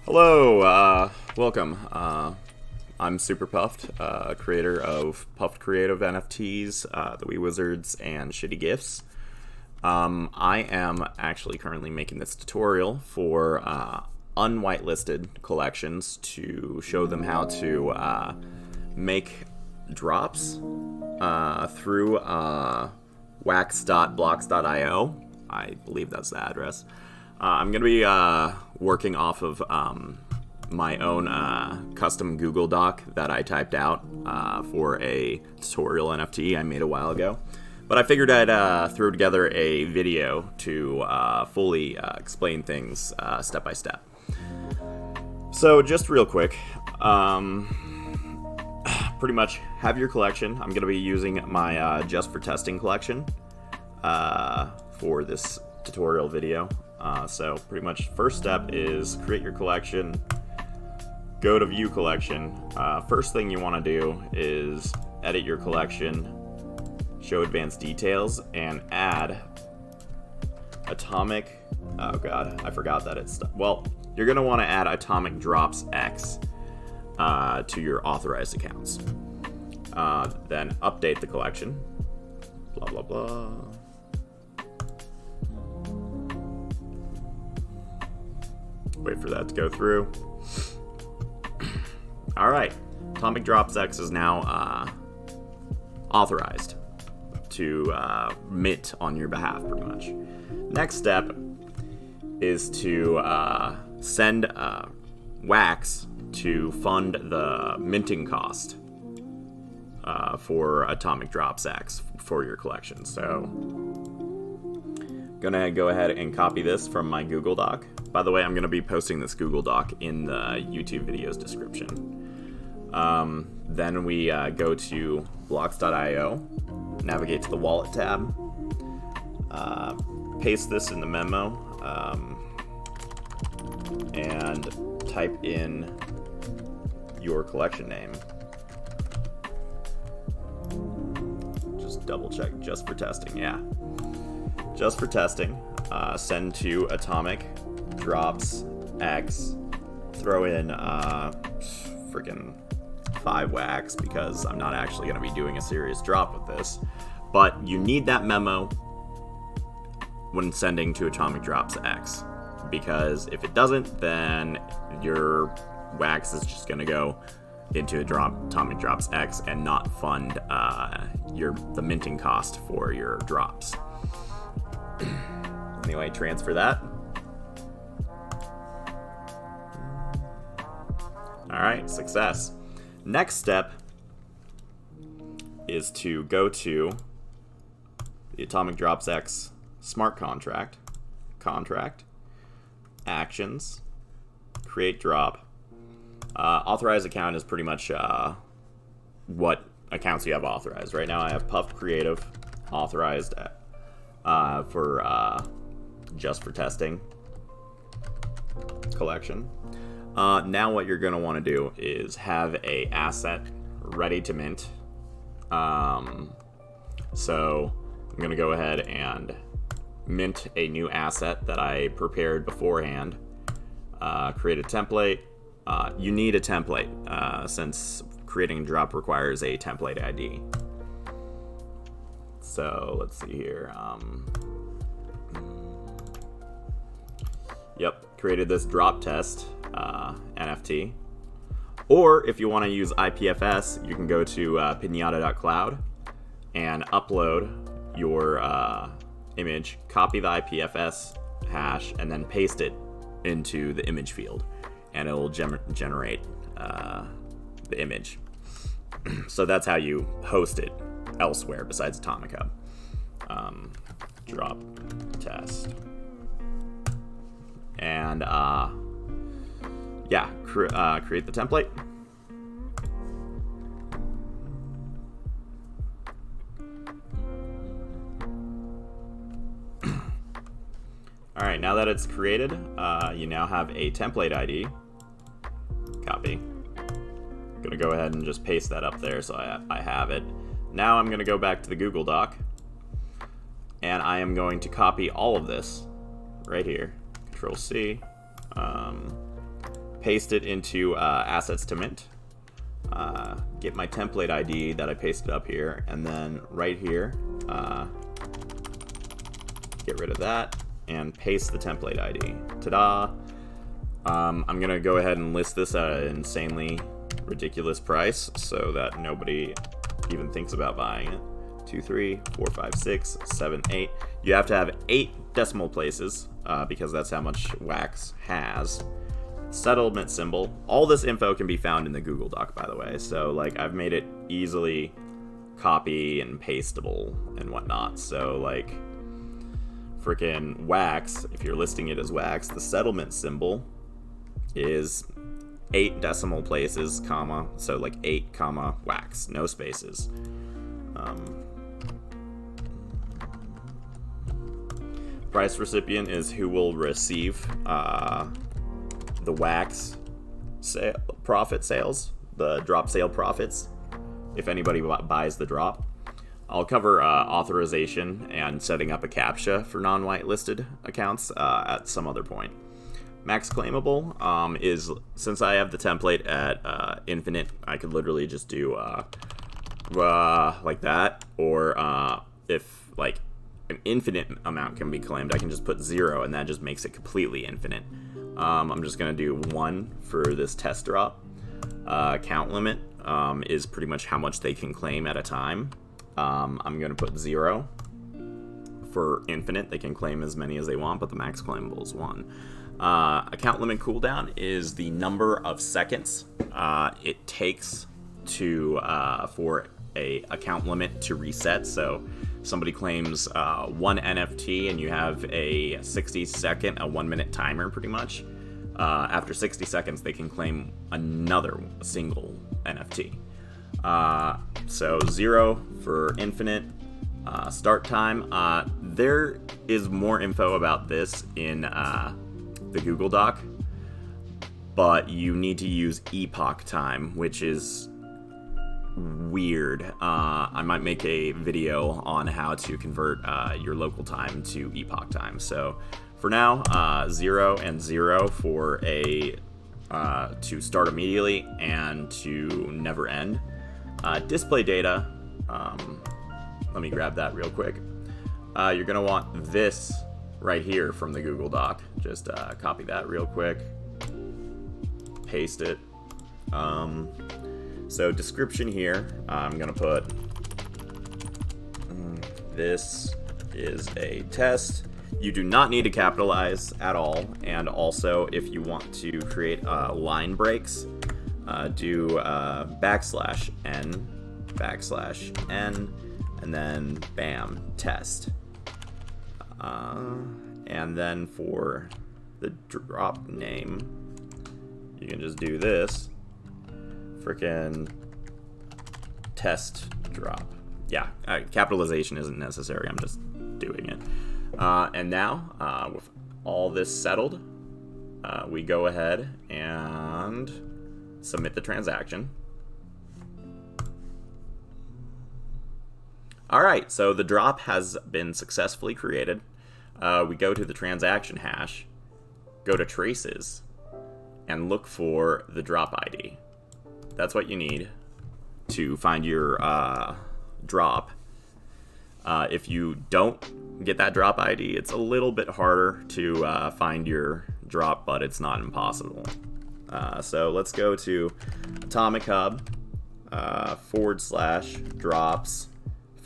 Hello, welcome. I'm Super Puffed, creator of Puffed Creative NFTs, the Wee Wizards, and Shitty Gifts. I am actually currently making this tutorial for unwhitelisted collections to show them how to make drops through wax.blocks.io. I believe that's the address. I'm going to be working off of my own custom Google Doc that I typed out for a tutorial NFT I made a while ago. But I figured I'd throw together a video to fully explain things step by step. So just real quick, pretty much have your collection. I'm going to be using my Just for Testing collection for this tutorial video. So pretty much first step is create your collection, go to view collection. First thing you want to do is edit your collection, show advanced details, and add atomic, oh god, I forgot that it's, well, you're going to want to add atomicdropsx to your authorized accounts. Then update the collection, blah blah blah. Wait for that to go through. Alright, atomicdropsx is now authorized to mint on your behalf, pretty much. Next step is to send WAX to fund the minting cost for atomicdropsx for your collection. So, gonna go ahead and copy this from my Google Doc. By the way, I'm gonna be posting this Google Doc in the YouTube video's description. Then we go to blocks.io, navigate to the wallet tab, paste this in the memo, and type in your collection name. Just double check, just for testing, yeah. Just for testing, send to atomicdropsx, throw in freaking 5 wax because I'm not actually going to be doing a serious drop with this, but you need that memo when sending to atomicdropsx, because if it doesn't, then your wax is just going to go into atomicdropsx and not fund the minting cost for your drops. Anyway, transfer that. Alright, success. Next step is to go to the atomicdropsx smart contract, actions, create drop. Authorized account is pretty much what accounts you have authorized. Right now I have Puff Creative authorized for Just for Testing collection. Now what you're going to want to do is have a asset ready to mint. So I'm going to go ahead and mint a new asset that I prepared beforehand. Create a template. You need a template since creating a drop requires a template ID. So let's see here. Yep, created this drop test NFT. Or if you want to use IPFS, you can go to pinata.cloud and upload your image, copy the IPFS hash, and then paste it into the image field, and it'll generate the image. So that's how you host it elsewhere besides AtomicHub. Drop test. And yeah, create the template. Alright, now that it's created, you now have a template ID. Copy. I'm gonna go ahead and just paste that up there so I have it. Now I'm gonna go back to the Google Doc, and I am going to copy all of this right here. Control C, paste it into assets to mint. Get my template ID that I pasted up here, and then right here, get rid of that and paste the template ID. Ta-da! I'm gonna go ahead and list this at an insanely ridiculous price so that nobody even thinks about buying it. 2, 3, 4, 5, 6, 7, 8. You have to have 8 decimal places because that's how much wax has. Settlement symbol. All this info can be found in the Google Doc, by the way. So like I've made it easily copy and pastable and whatnot. So like freaking wax, if you're listing it as wax, the settlement symbol is 8 decimal places, comma, so like 8, comma, wax, no spaces. Price recipient is who will receive the wax profit sales, the drop sale profits, if anybody buys the drop. I'll cover authorization and setting up a CAPTCHA for non-whitelisted accounts at some other point. Max claimable is, since I have the template at infinite, I could literally just do like that, or if like an infinite amount can be claimed, I can just put 0 and that just makes it completely infinite. I'm just gonna do 1 for this test drop. Count limit is pretty much how much they can claim at a time. I'm gonna put 0 for infinite. They can claim as many as they want, but the max claimable is 1. Account limit cooldown is the number of seconds it takes to for a account limit to reset. So somebody claims 1 NFT and you have a 60-second, a 1-minute timer pretty much. After 60 seconds, they can claim another single NFT. So 0 for infinite. Start time. There is more info about this in the Google Doc, but you need to use epoch time, which is weird. I might make a video on how to convert your local time to epoch time. So for now, 0 and 0 for a to start immediately and to never end. Display data. Let me grab that real quick. You're gonna want this right here from the Google Doc. Just copy that real quick, paste it. So description here, I'm gonna put this is a test. You do not need to capitalize at all, and also if you want to create line breaks, do \n, and then bam, test. And then for the drop name, you can just do this, freaking test drop. Yeah, capitalization isn't necessary, I'm just doing it. And now, with all this settled, we go ahead and submit the transaction. Alright, so the drop has been successfully created. We go to the transaction hash, go to traces, and look for the drop ID. That's what you need to find your drop. If you don't get that drop ID, it's a little bit harder to find your drop, but it's not impossible. So let's go to AtomicHub /drops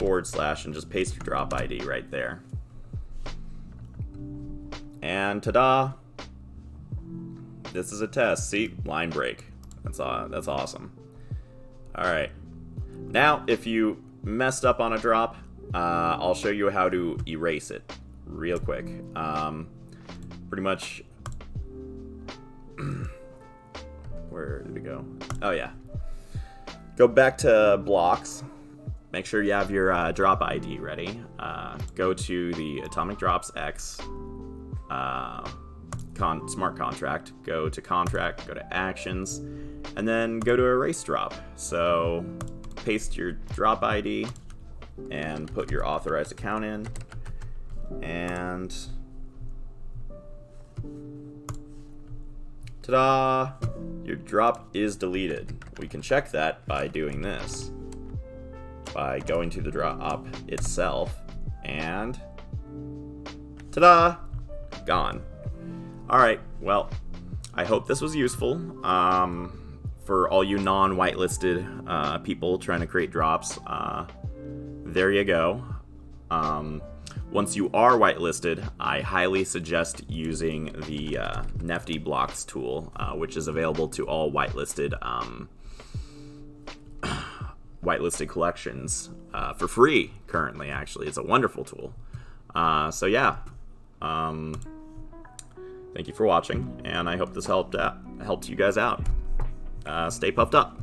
/ and just paste your drop ID right there. And ta-da! This is a test. See? Line break. That's awesome. Alright. Now, if you messed up on a drop, I'll show you how to erase it real quick. Pretty much... Where did it go? Oh, yeah. Go back to blocks. Make sure you have your drop ID ready. Go to the atomicdropsx smart contract. Go to contract, go to actions, and then go to erase drop. So paste your drop ID and put your authorized account in, and ta-da! your drop is deleted. We can check that by doing this. By going to the drop itself, and ta-da! Gone. Alright, well, I hope this was useful for all you non-whitelisted people trying to create drops. There you go. Once you are whitelisted, I highly suggest using the Nifty Blocks tool, which is available to all whitelisted collections for free currently. Actually, it's a wonderful tool. So yeah, thank you for watching, and I hope this helped you guys out. Stay puffed up.